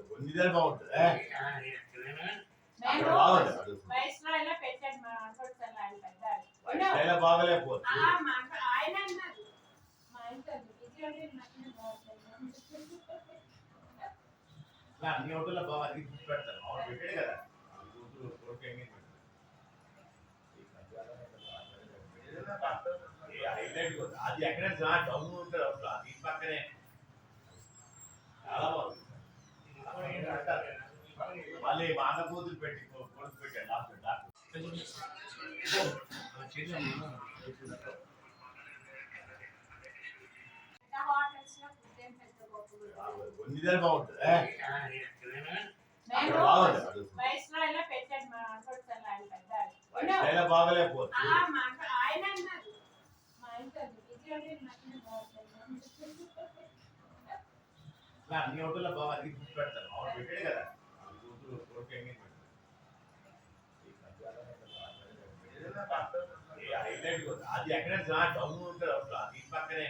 వండితే బాగుంటుంది. నేను బాగుంది అది. వయసులో ఇలా పెట్టాడు మా కొడుకు ఆయన పెద్ద స్టైల్ బాగలేకపోతే ఆయన అన్నారు మా ఇంట్లో విజయోడి నచ్చిన బాగుంటుంది అన్ని హోటల్లో బాగా అది గుర్తు పెడతారు. అవును పెట్టాడు కదా కూతురు కొడుకు ఎంగేజ్మెంట్ హైలైట్ అది ఎక్కడ డౌన్ ఉంటుంది అసలు అది పక్కనే చాలా బాగుంది. మళ్ళీ మా అన్న కూతురు పెట్టి కొడుకు పెట్టాడు డాక్టర్ హోటల్స్ లో ఫుడ్ ఏం పెద్ద గొప్ప వండితే బాగుంటుంది. నేను బాగుంది అది. వయసులో ఇలా పెట్టాడు మా కొడుకు ఆయన పెద్ద స్టైల్ బాగలేకపోతే ఆయన అన్నారు మా ఇంట్లో విజయోడి నచ్చిన బాగుంటుంది అన్ని హోటల్లో బాగా అది గుర్తు పెడతారు. అవును పెట్టాడు కదా కూతురు కొడుకు ఎంగేజ్మెంట్ హైలైట్ అది ఎక్కడ డౌన్ ఉంటుంది అసలు అది పక్కనే